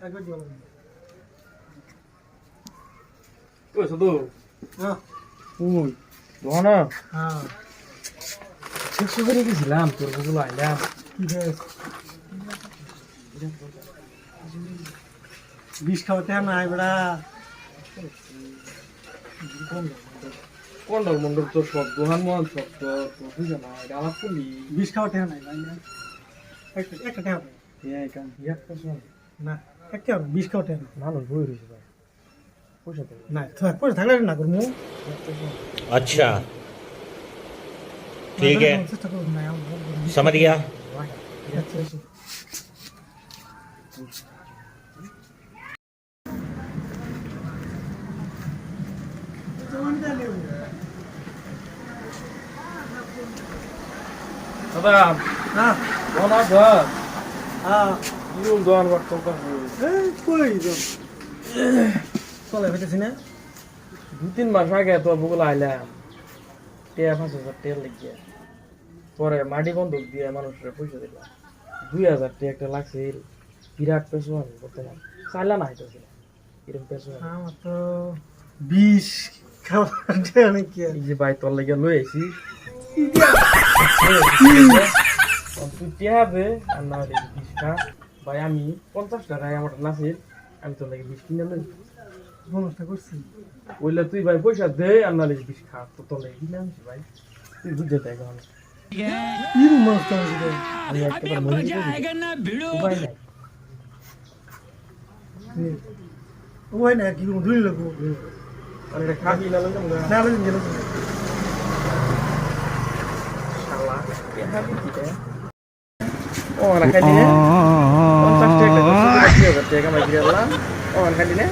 একবার দিও ওই শুধু হ্যাঁ ওই দোনা হ্যাঁ একশো করে গেছিলাম তোর গুলো আইলাম কি রে বিষ খাওয়াতে নাই বড়া কোন মন্ডল তোর সব দোহান মন সব তো বুঝে না এটা আমার পুলি বিষ খাওয়াতে নাই ভাই না একটা টাকা এই কাম ইয়াক তো শোন না একটা বিষ খাওয়াতে না মানুষ বই রইছে ভাই পয়সা তো না তো পয়সা থাকলে না করমু अच्छा ठीक है समझ गया দাদা না দোনা ঘর হ্যাঁ ইউল দোয়ান ঘর তো এই কই তো চলে হইতেছি না 2-3 মাস আগে তো বগুলো আইলাম টিয়া 5,000 তেল লাগিয়ে পরে মাটি বন্ধক দিয়ে মানুষের পয়সা দিলাম 2,000 টাকা একটা লাগছে বিরাট পেছন বর্তমান চাইলা না হইতেছে এরকম পেছন আমার তো বিষ খাওয়াতে নাকি এই যে ভাই তোর লাগিয়ে লই আইছি তুই টিয়াবে আর না হলে 20 খা ভাই আমি 50 টাকায় আমার নাসির আমি তোর লাগে 20 কিনে লই বনসটা করছি ওইলে তুই ভাই পয়সা দে আর না হলে 20 খা তো তোর লাগে কিনে আনছি ভাই তুই বুঝতে দেখ এখন কি মনসটা হইছে আমি একটা মজা আएगा না ভিড়ো ভাই নাই ওই না কি ধুই লাগবো আর এটা খাবি না লইলাম না না বলেন গেল শালা কে খাবি কি রে ও না খাইলি না 50 টাকা 20 টাকা মাইরা ও না খাইলি না